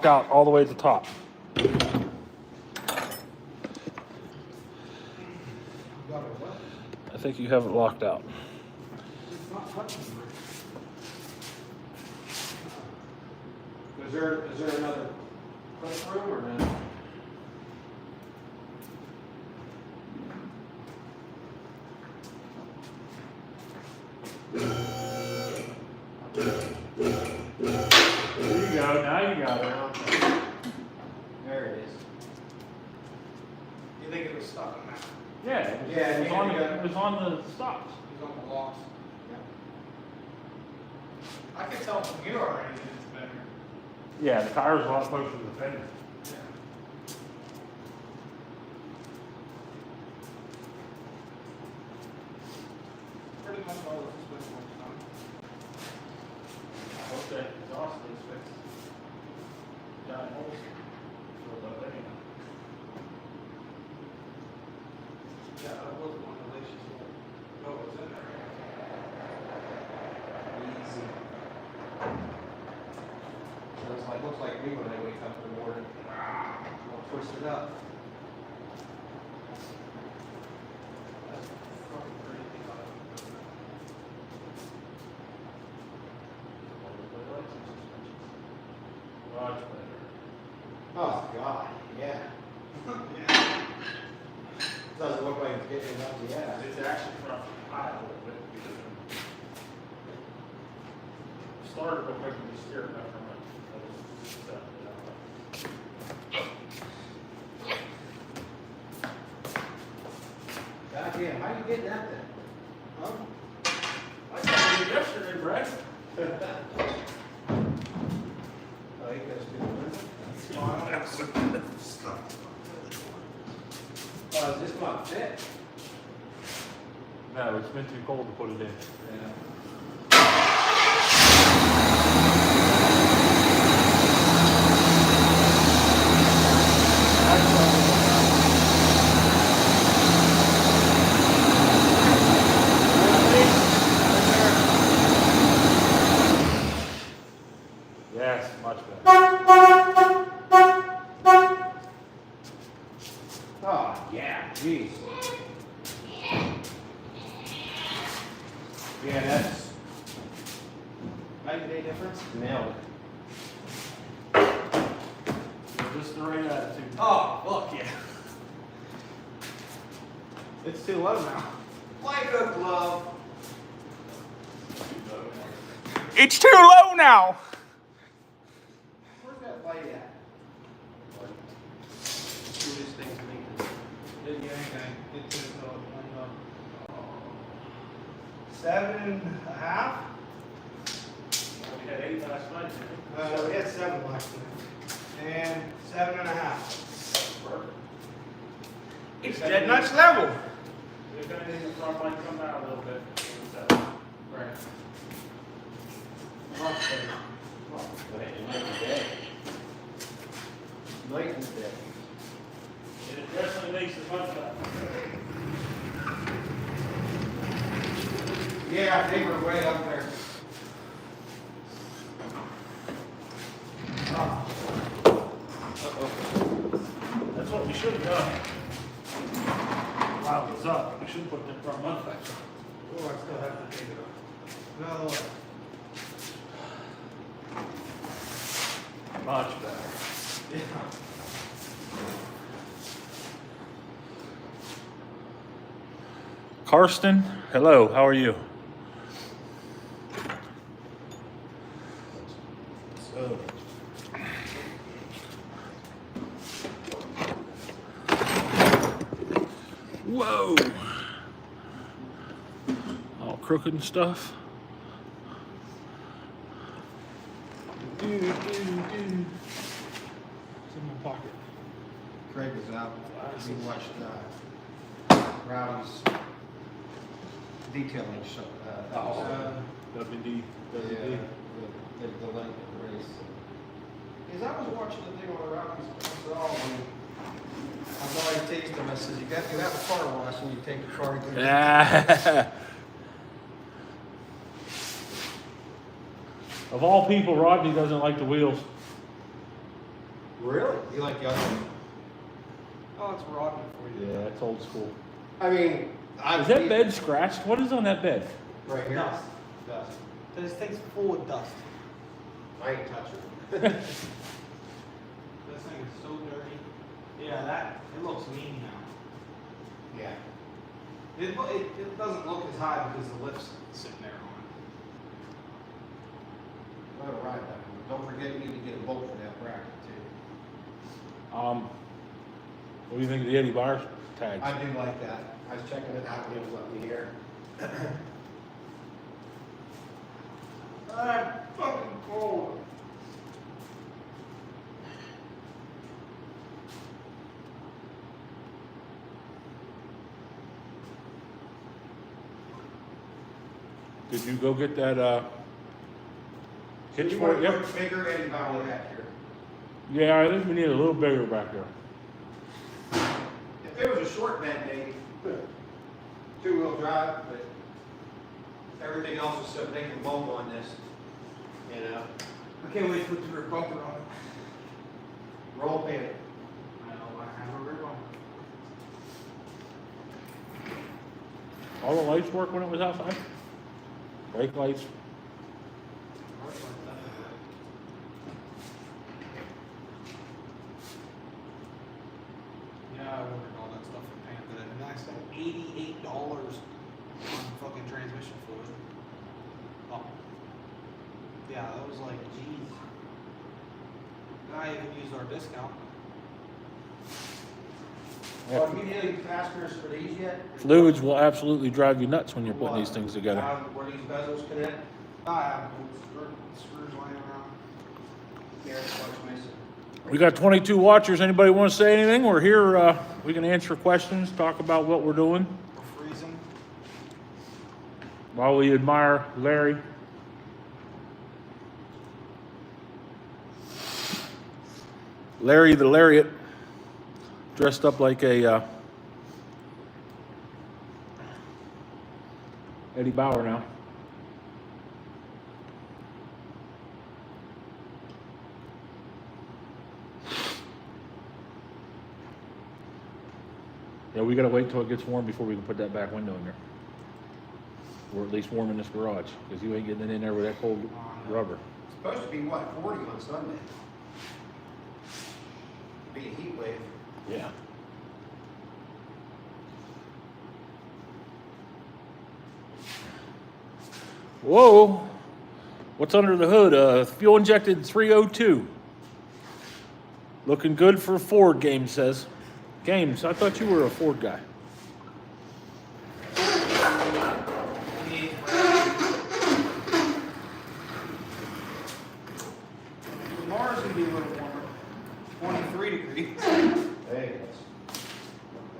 Out all the way to the top. I think you have it locked out. Is there another clip room or no? There you go. Now you got it. There it is. You think it was stuck on that? Yeah. It was on the stops. It was on the locks. I can tell from here already that it's better. Yeah, the tire's a lot closer to the fender. Yeah. Pretty much all of this was done. I hope that exhaust is fixed. Giant holes filled up anyhow. Yeah, that was one of the issues. Oh, it was in there. Easy. Looks like me when I wake up in the morning. I'll twist it up. That's fucking crazy. Much better. Oh, God, yeah. Yeah. Doesn't look like it's getting enough yet. It's actually from high a little bit because it started with making me scared enough from it. God damn, how you getting that then? Huh? I saw you yesterday, Brad. Oh, you guys do it. Oh, is this not fit? No, it's been too cold to put it in. Yeah. Yes, much better. Oh, yeah, jeez. Yeah, that's 90-day difference? Nailed it. Just the right attitude. Oh, fuck yeah. It's too low now. Like a glove. It's too low now. Where's that light at? Do this thing's making. Didn't get anything. It took 7.5. We had 8 last night. We had 7 last night. And 7.5. Perfect. It's dead nuts level. If anything, the front might come out a little bit. Right. Night and day. It definitely makes it much better. Yeah, I think we're way up there. That's what we should have done. While it was up, we should have put the front mud flaps on. Oh, I still have to take it off. No. Much better. Yeah. Karsten, hello, how are you? So. Whoa! All crooked and stuff. It's in my pocket. Craig was out. We watched Rowdy's detailing show. WD. The Lincoln race. Because I was watching the thing on the Rockies Montreal and I was already teased him. I said, you have a car wash and you take the car and go. Yeah. Of all people, Rodney doesn't like the wheels. Really? You like the other one? Oh, it's rotten for you. Yeah, that's old school. I mean, Is that bed scratched? What is on that bed? right here? Dust. Dust. This thing's full of dust. I ain't touching it. This thing is so dirty. Yeah, it looks mean now. Yeah. It doesn't look as high because the lift's sitting there on I'm gonna ride that one. Don't forget you need to get a bolt for that bracket too. What do you think of the Eddie Bauer tags? I do like that. I was checking it out when it was up in the air. I'm fucking cold. Did you go get that hitch You for want it to yet? put bigger Eddie Bauer back here. Yeah, I think we need a little bigger back there. If it was a short bed, maybe two-wheel drive, but everything else is so big and bolt on this, you know. I can't wait to put the rear bumper on it. Roll pin. I know, I have a rear bumper. All the lights work when it was outside? Brake lights? Yeah, I ordered all that stuff from Panther, and I spent $88 on fucking transmission fluid. Oh. Yeah, that was like, geez. And I even used our discount. Well, have you did any fasteners for these yet? Fluids will absolutely drive you nuts when you're putting these things together. Where these bezels connect? I have screws laying around. Here's what's missing. We got 22 watchers. Anybody want to say anything? We're here. We can answer questions, talk about what we're doing We're freezing. while we admire Larry. Larry the Lariat, dressed up like a Eddie Bauer now. Yeah, we gotta wait till it gets warm before we can put that back window in there. Or at least warm in this garage, because you ain't getting it in there with that cold rubber. It's supposed to be what, 40 on Sunday? Be a heat wave. Yeah. Whoa, what's under the hood? Fuel injected 302. Looking good for a Ford, Games says. Games, I thought you were a Ford guy. Tomorrow's gonna be a little warmer. 23 degrees. Hey, that's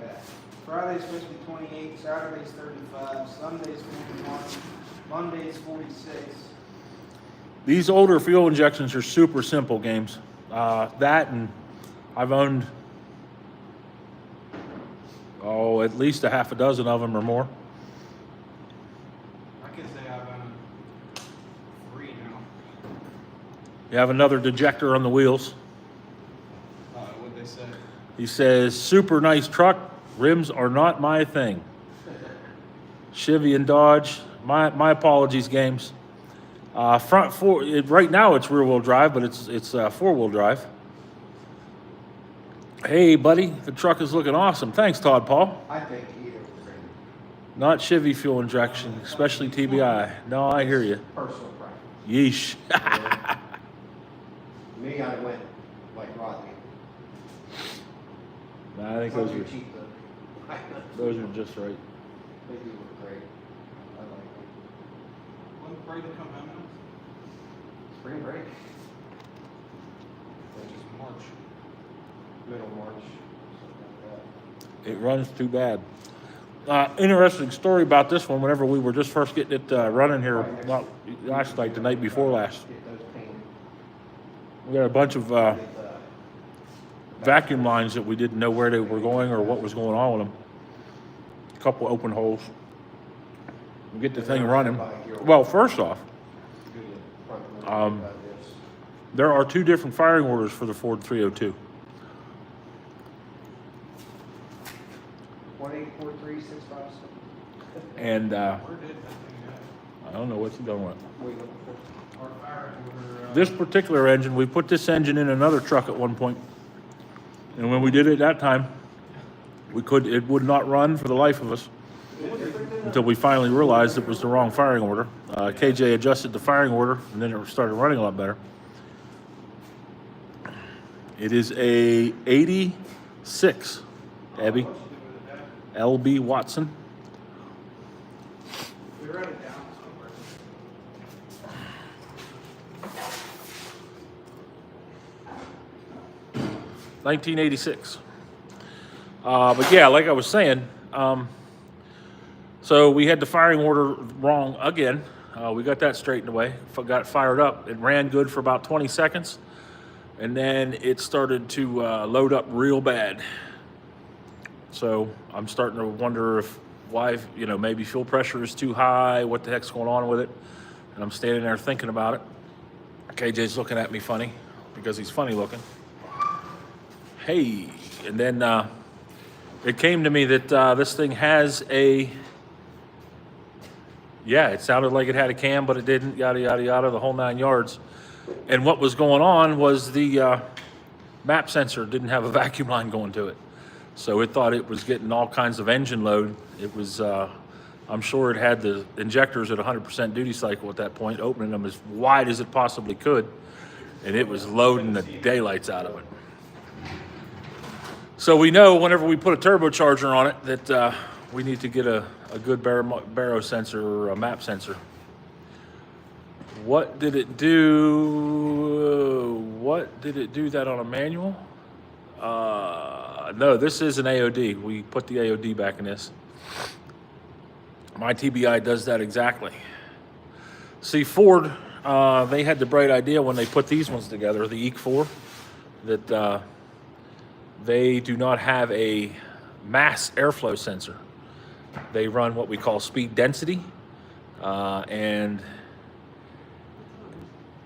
bad. Friday's supposed to be 28, Saturday's 35, Sunday's 41, Monday's 46. These older fuel injections are super simple, Games. That and I've owned, at least a half a dozen of them or more. I can say I've owned 3 now. You have another dejector on the wheels. What'd they say? He says, super nice truck. Rims are not my thing. Chevy and Dodge. My apologies, Games. Front four. Right now it's rear wheel drive, but it's 4-wheel drive. Hey, buddy, the truck is looking awesome. Thanks, Todd Paul. I think either was great. Not Chevy fuel injection, especially TBI. No, I hear you. Personal preference. Yeesh. Me, I went like Rodney. Nah, I think Not those too are cheap though. those are just right. They do look great. I like them. When Brady come home now? Spring break, Which is March. middle March, something like that. It runs too bad. Interesting story about this one. Whenever we were just first getting it running here, not last night, the night before last, Get those painted. we got a bunch of vacuum lines that we didn't know where they were going or what was going on with them. A couple open holes. We get the thing running. Well, first off, Do the front load Um, like this. There are 2 different firing orders for the Ford 302. 1843657. And Where did that thing go? I don't know what's going on. Wait, look for- Our fire order. This particular engine, we put this engine in another truck at one point. And when we did it that time, it would not run for the life of us until we finally realized it was the wrong firing order. KJ adjusted the firing order and then it started running a lot better. It is a 86, Abby, LB Watson. We wrote it down somewhere. 1986. But yeah, like I was saying, so we had the firing order wrong again. We got that straightened away, got fired up. It ran good for about 20 seconds, and then it started to load up real bad. So I'm starting to wonder why, maybe fuel pressure is too high, what the heck's going on with it. And I'm standing there thinking about it. KJ's looking at me funny, because he's funny looking. Hey, and then it came to me that this thing has it sounded like it had a cam, but it didn't, yada, yada, yada, the whole 9 yards. And what was going on was the map sensor didn't have a vacuum line going to it. So it thought it was getting all kinds of engine load. It was, I'm sure it had the injectors at 100% duty cycle at that point, opening them as wide as it possibly could. And it was loading the daylights out of it. So we know whenever we put a turbocharger on it that we need to get a good baro sensor or a map sensor. What did it do? What did it do that on a manual? No, this is an AOD. We put the AOD back in this. My TBI does that exactly. See, Ford, they had the bright idea when they put these ones together, the EC4, that they do not have a mass airflow sensor. They run what we call speed density, and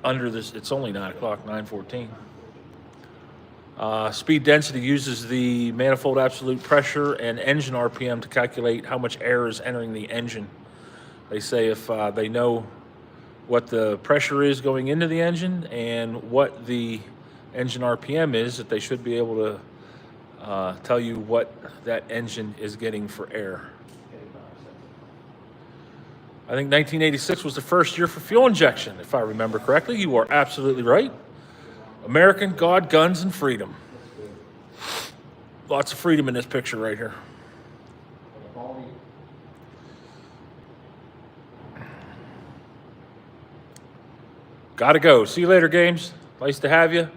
under this, it's only 9 o'clock, 9:14. Speed density uses the manifold absolute pressure and engine RPM to calculate how much air is entering the engine. They say if they know what the pressure is going into the engine and what the engine RPM is, that they should be able to tell you what that engine is getting for air. I think 1986 was the first year for fuel injection, if I remember correctly. You are absolutely right. American, God, guns, and freedom. Lots of freedom in this picture right here. Gotta go. See you later, games. Nice to have you.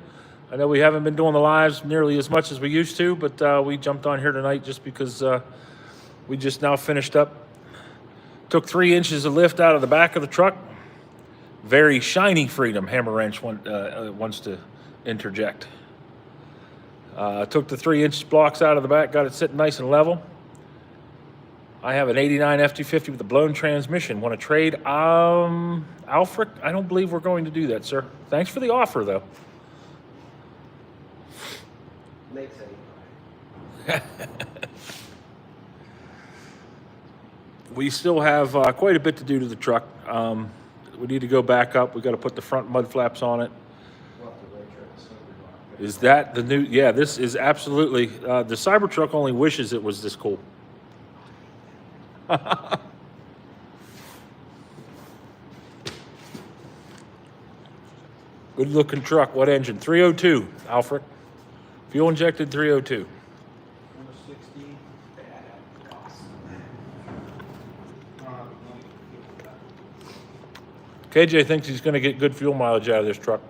I know we haven't been doing the lives nearly as much as we used to, but we jumped on here tonight just because we just now finished up. Took 3 inches of lift out of the back of the truck. Very shiny freedom, Hammer Wrench wants to interject. Took the 3-inch blocks out of the back, got it sitting nice and level. I have an 89 F250 with a blown transmission. Want to trade? Alfred, I don't believe we're going to do that, sir. Thanks for the offer, though. Makes any. We still have quite a bit to do to the truck. We need to go back up. We got to put the front mud flaps on it. Is that the new? Yeah, this is absolutely. The Cybertruck only wishes it was this cool. Good looking truck. What engine? 302, Alfred. Fuel injected 302. 460. KJ thinks he's going to get good fuel mileage out of this truck.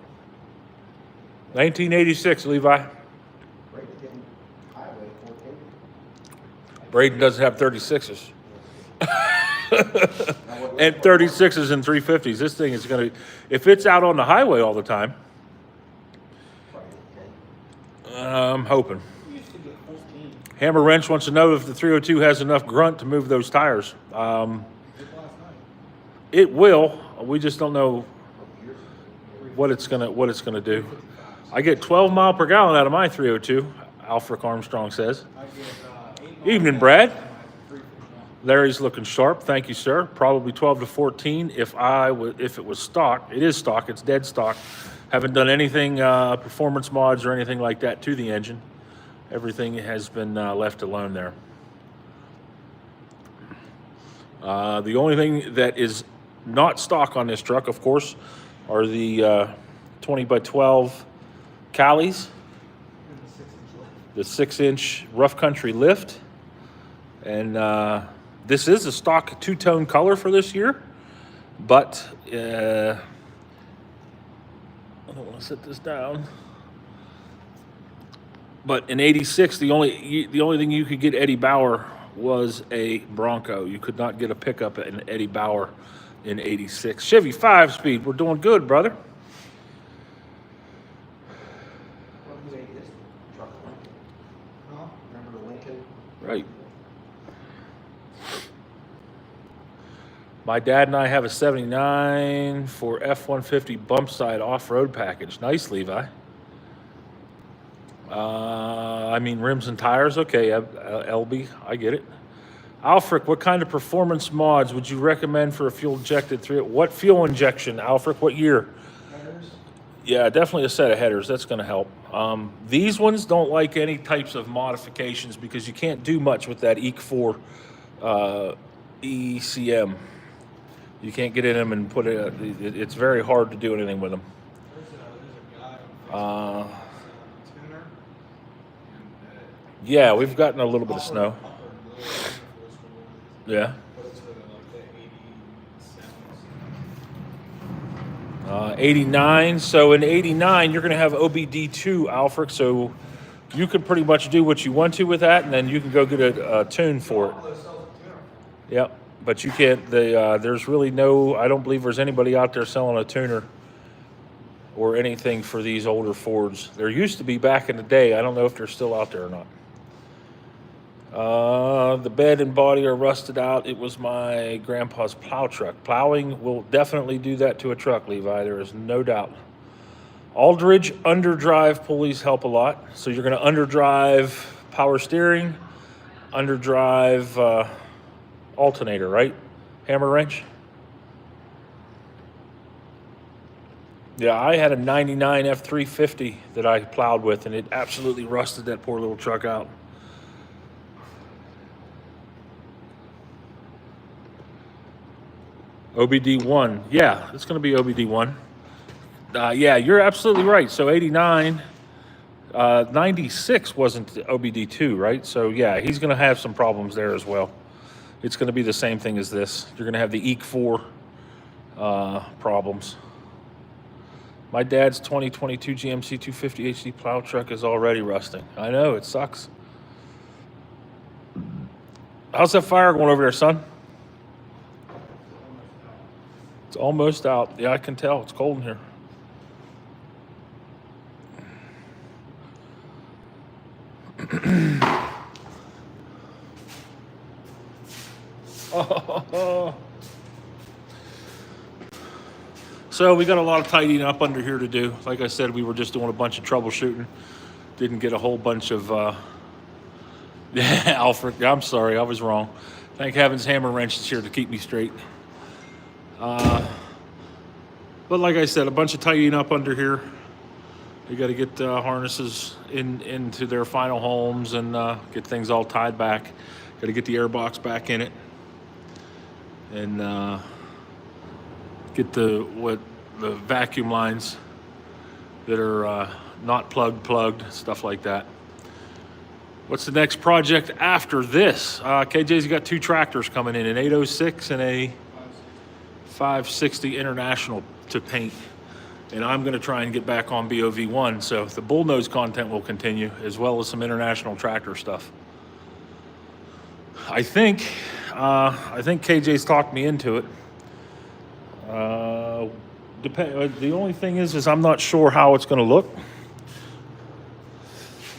1986, Levi. Braden doesn't have 36s. And 36s and 350s. This thing is going to, if it's out on the highway all the time, I'm hoping. Hammer Wrench wants to know if the 302 has enough grunt to move those tires. It will. We just don't know what it's gonna do. I get 12 mile per gallon out of my 302. Alfred Armstrong says. I get 8 Evening, miles Brad. out of my 350. Larry's looking sharp. Thank you, sir. Probably 12 to 14 if it was stock. It is stock. It's dead stock. Haven't done anything performance mods or anything like that to the engine. Everything has been left alone there. The only thing that is not stock on this truck, of course, are the 20 by 12 Calis, the 6-inch rough country lift, and this is a stock two-tone color for this year, but I don't want to set this down. But in '86, the only thing you could get Eddie Bauer was a Bronco. You could not get a pickup in Eddie Bauer in '86. Chevy 5-speed. We're doing good, brother. Well, who made this truck? Lincoln. Huh? Remember the Lincoln? Right. My dad and I have a '79 for F150 bump side off-road package. Nice, Levi. I mean, rims and tires. Okay, LB, I get it. Alfric, what kind of performance mods would you recommend for a fuel-injected 3? What fuel injection, Alfric? What year? Headers? Yeah, definitely a set of headers. That's going to help. These ones don't like any types of modifications because you can't do much with that EC4 ECM. You can't get in them and put it. It's very hard to do anything with them. There's a guy on Facebook, tuner. Yeah, we've gotten a little bit of snow. Yeah. 89. So in 89, you're going to have OBD2, Alfred. So you can pretty much do what you want to with that, and then you can go get a tune for it. Yep. But you can't. There's really no. I don't believe there's anybody out there selling a tuner or anything for these older Fords. There used to be back in the day. I don't know if they're still out there or not. The bed and body are rusted out. It was my grandpa's plow truck. Plowing will definitely do that to a truck, Levi. There is no doubt. Aldridge underdrive pulleys help a lot. So you're going to underdrive power steering, underdrive alternator, right? Hammer wrench. Yeah, I had a 99 F350 that I plowed with, and it absolutely rusted that poor little truck out. OBD1. Yeah, it's going to be OBD1. Yeah, you're absolutely right. So 89, 96 wasn't OBD2, right? So yeah, he's going to have some problems there as well. It's going to be the same thing as this. You're going to have the EC4 problems. My dad's 2022 GMC 250 HD plow truck is already rusting. I know, it sucks. How's that fire going over there, son? It's almost out. Yeah, I can tell. It's cold in here. So we got a lot of tidying up under here to do. Like I said, we were just doing a bunch of troubleshooting. Didn't get a whole bunch of Alfred, I'm sorry, I was wrong. Thank heavens Hammer Wrench is here to keep me straight. But like I said, a bunch of tidying up under here. You got to get harnesses into their final homes and get things all tied back. Got to get the airbox back in it, and get the vacuum lines that are not plugged, stuff like that. What's the next project after this? KJ's got 2 tractors coming in, an 806 and a 560 International to paint. And I'm going to try and get back on BOV1, so the bullnose content will continue, as well as some international tractor stuff. I think KJ's talked me into it. The only thing is I'm not sure how it's going to look,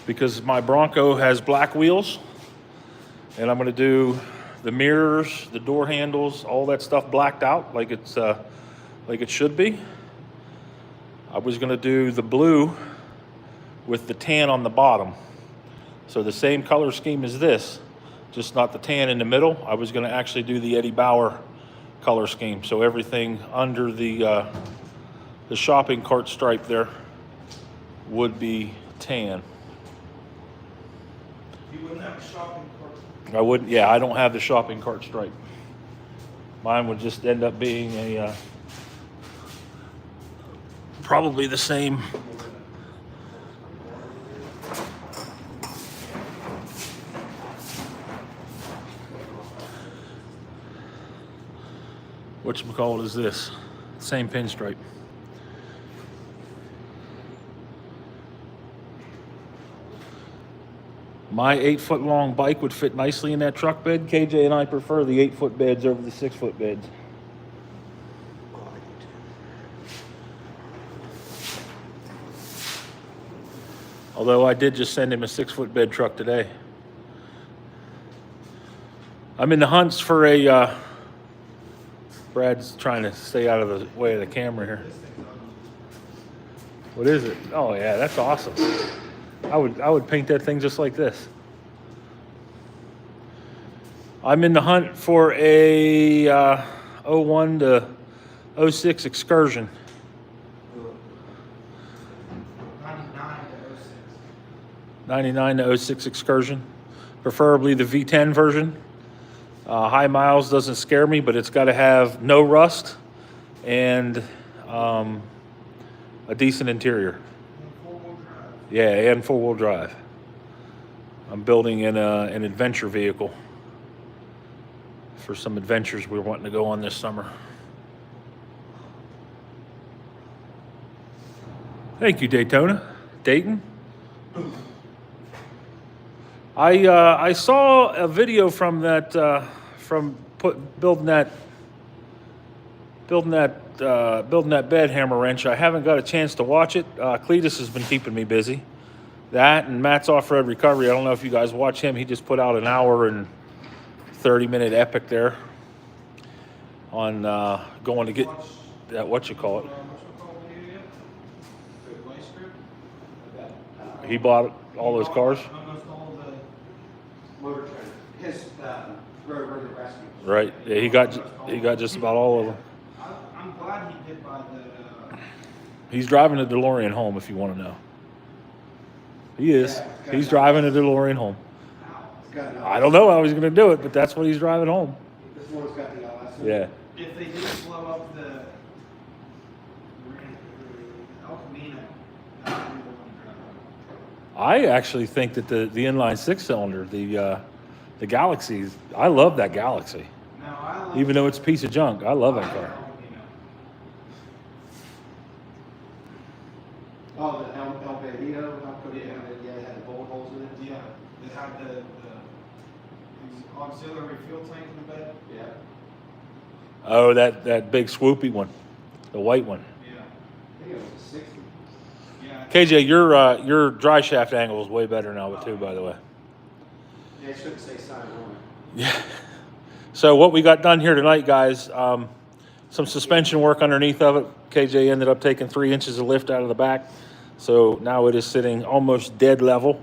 because my Bronco has black wheels, and I'm going to do the mirrors, the door handles, all that stuff blacked out like it's like it should be. I was gonna do the blue with the tan on the bottom. So the same color scheme as this, just not the tan in the middle. I was gonna actually do the Eddie Bauer color scheme. So everything under the shopping cart stripe there would be tan. You wouldn't have a shopping cart. I wouldn't, yeah, I don't have the shopping cart stripe. Mine would just end up being a, probably the same. Whatchamacallit is this? Same pinstripe. My 8-foot long bike would fit nicely in that truck bed. KJ and I prefer the 8-foot beds over the 6-foot beds. Although I did just send him a 6-foot bed truck today. I'm in the hunts for a, Brad's trying to stay out of the way of the camera here. What is it? Oh yeah, that's awesome. I would paint that thing just like this. I'm in the hunt for a 01 to 06 Excursion. 99 to 06 Excursion. Preferably the V10 version. High miles doesn't scare me, but it's got to have no rust and a decent interior. Yeah, and four-wheel drive. I'm building in an adventure vehicle for some adventures we're wanting to go on this summer. Thank you, Dayton. I saw a video from that building that bed hammer wrench. I haven't got a chance to watch it. Cletus has been keeping me busy. That and Matt's Off-Road Recovery. I don't know if you guys watch him. He just put out an hour and 30-minute epic there on going to get that, what you call it. He bought all those cars. Almost all the motor trend. His road rescue. Right. Yeah, he got just about all of them. I'm glad he did buy the. He's driving a DeLorean home, if you want to know. He is. He's driving a DeLorean home. I don't know how he's going to do it, but that's what he's driving home. This one's got the LS. Yeah. If they didn't blow up the El Camino, I actually think that the inline 6-cylinder, the Galaxy, I love that Galaxy. no, I love Even though it's a piece of junk, I love that car. El Camino. Oh, the El Bandito, yeah, it had the bullet holes in it. Yeah, it had the auxiliary fuel tank in the bed. Yeah. Oh, that big swoopy one, the white one. Yeah. I think it was a 60. Yeah. KJ, your dry shaft angle is way better now, too, by the way. Yeah, it shouldn't say sign on it. Yeah. So what we got done here tonight, guys, some suspension work underneath of it. KJ ended up taking 3 inches of lift out of the back. So now it is sitting almost dead level.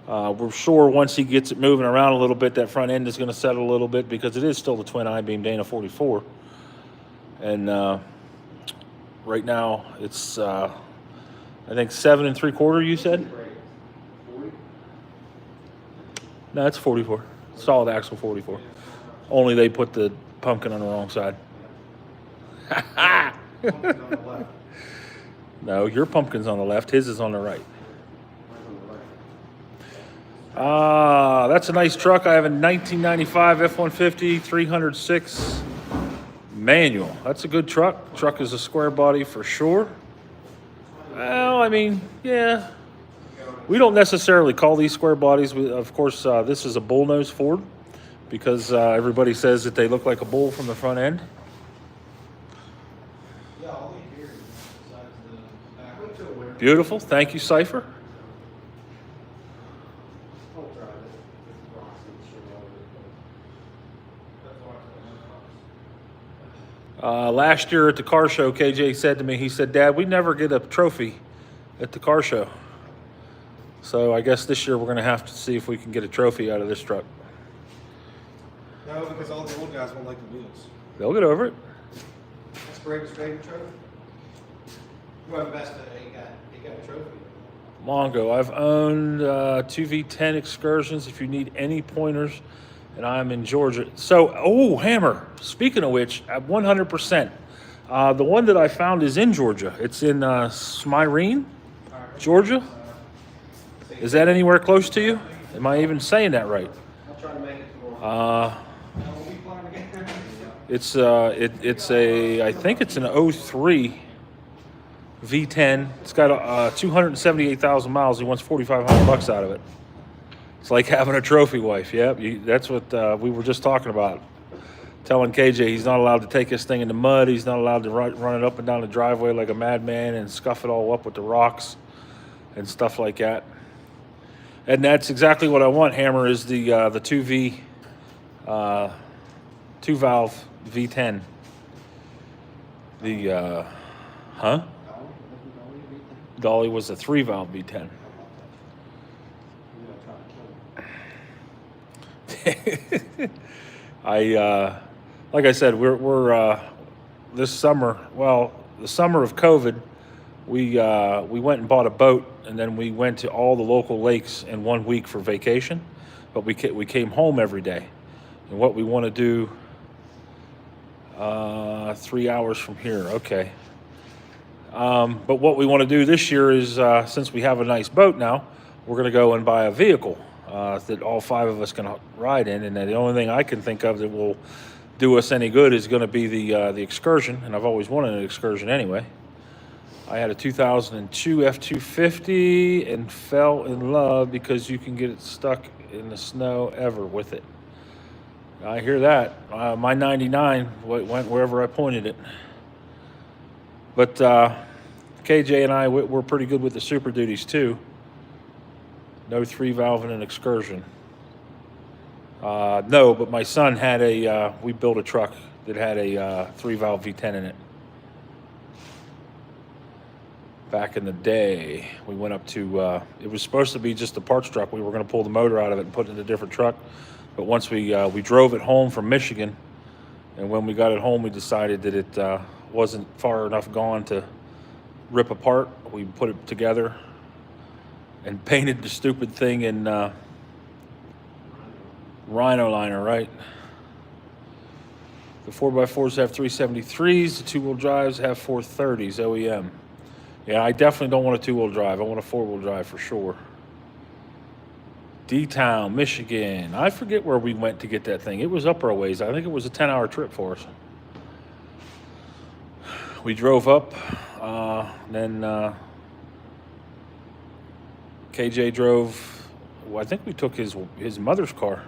We're sure once he gets it moving around a little bit, that front end is going to settle a little bit because it is still the twin I-beam Dana 44. And right now it's, I think 7 3/4, you said? 40? No, it's 44. Solid axle 44. Only they put the pumpkin on the wrong side. Pumpkin's on the left. No, your pumpkin's on the left. His is on the right. Mine's on the right. That's a nice truck. I have a 1995 F-150 306 manual. That's a good truck. Truck is a square body for sure. Well, I mean, yeah. We don't necessarily call these square bodies. Of course, this is a bullnose Ford because everybody says that they look like a bull from the front end. Yeah, all the interior besides the back. Wait till it wears. Beautiful. Thank you, Cypher. I'll drive it. It's rocks and shit all over it. That's why it's got no Last year at the car show, KJ said to me, he said, "Dad, we never get a trophy at the car show." So I guess this year we're going to have to see if we can get a trophy out of this truck. No, because all the old guys won't like the wheels. They'll get over it. That's Brady's favorite trophy. Whoever best he got a trophy. Mongo, I've owned 2 V10 Excursions if you need any pointers, and I'm in Georgia. So, Hammer, speaking of which, at 100%, the one that I found is in Georgia. It's in Smyrene, Georgia. Is that anywhere close to you? Am I even saying that right? I'll try to make it tomorrow. It's I think it's an 03 V10. It's got 278,000 miles. He wants $4,500 out of it. It's like having a trophy wife. Yep, that's what we were just talking about. Telling KJ he's not allowed to take this thing in the mud. He's not allowed to run it up and down the driveway like a madman and scuff it all up with the rocks and stuff like that. And that's exactly what I want, Hammer, is the 2V, 2-valve V10. The, Dolly was a 3-valve V10. Like I said, we're this summer, the summer of COVID, we went and bought a boat, and then we went to all the local lakes in 1 week for vacation, but we came home every day. And what we want to do, 3 hours from here, okay. But what we want to do this year is, since we have a nice boat now, we're going to go and buy a vehicle that all 5 of us can ride in, and the only thing I can think of that will do us any good is going to be the Excursion, and I've always wanted an Excursion anyway. I had a 2002 F250 and fell in love because you can get it stuck in the snow ever with it. I hear that. My 99 went wherever I pointed it. But KJ and I, we're pretty good with the Super Duties too. No 3-valve in an Excursion. No, but my son had we built a truck that had a 3-valve V10 in it. Back in the day, we went up to, it was supposed to be just a parts truck. We were going to pull the motor out of it and put it in a different truck. But once we drove it home from Michigan, and when we got it home, we decided that it wasn't far enough gone to rip apart. We put it together and painted the stupid thing in Rhino liner, right? The 4x4s have 373s, the 2-wheel drives have 430s, OEM. Yeah, I definitely don't want a 2-wheel drive. I want a 4-wheel drive for sure. D-Town, Michigan. I forget where we went to get that thing. It was up our ways. I think it was a 10-hour trip for us. We drove up, then KJ drove, I think we took his mother's car.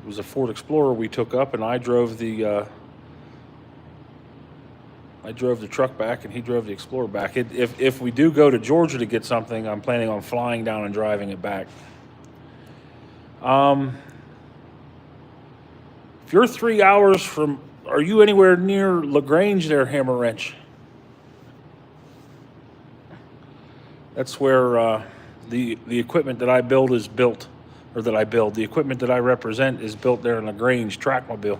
It was a Ford Explorer we took up, and I drove the truck back, and he drove the Explorer back. If we do go to Georgia to get something, I'm planning on flying down and driving it back. If you're 3 hours from, are you anywhere near LaGrange there, Hammer Wrench? That's where the equipment that I build is built, or that I build. The equipment that I represent is built there in LaGrange, Trackmobile.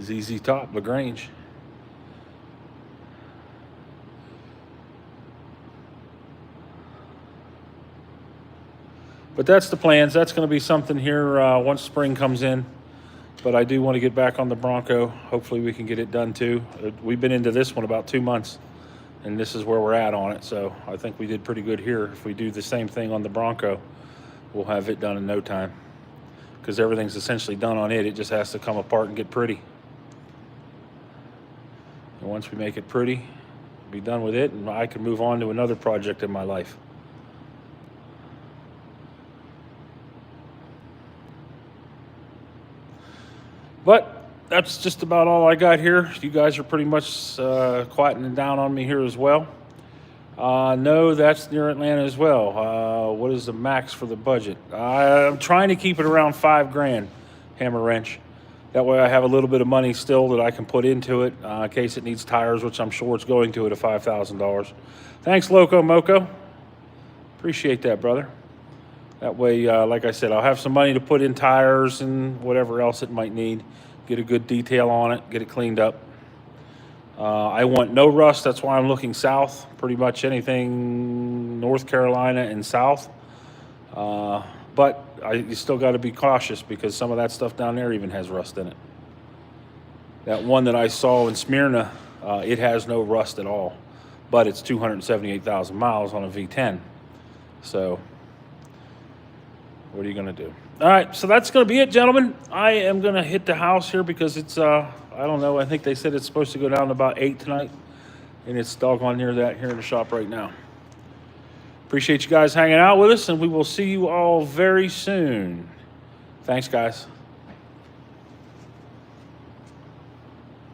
ZZ Top, LaGrange. But that's the plans. That's going to be something here once spring comes in. But I do want to get back on the Bronco. Hopefully we can get it done too. We've been into this one about 2 months, and this is where we're at on it. So I think we did pretty good here. If we do the same thing on the Bronco, we'll have it done in no time, because everything's essentially done on it. It just has to come apart and get pretty. And once we make it pretty, be done with it, and I can move on to another project in my life. But that's just about all I got here. You guys are pretty much quietening down on me here as well. No, that's near Atlanta as well. What is the max for the budget? I'm trying to keep it around $5,000, hammer wrench. That way I have a little bit of money still that I can put into it in case it needs tires, which I'm sure it's going to at $5,000. Thanks, Loco Moco. Appreciate that, brother. That way, like I said, I'll have some money to put in tires and whatever else it might need. Get a good detail on it, get it cleaned up. I want no rust. That's why I'm looking south. Pretty much anything North Carolina and south. But you still got to be cautious because some of that stuff down there even has rust in it. That one that I saw in Smyrna, it has no rust at all. But it's 278,000 miles on a V10. So what are you going to do? All right, so that's going to be it, gentlemen. I am going to hit the house here because it's, I don't know, I think they said it's supposed to go down to about 8 tonight. And it's doggone near that here in the shop right now. Appreciate you guys hanging out with us, and we will see you all very soon. Thanks, guys.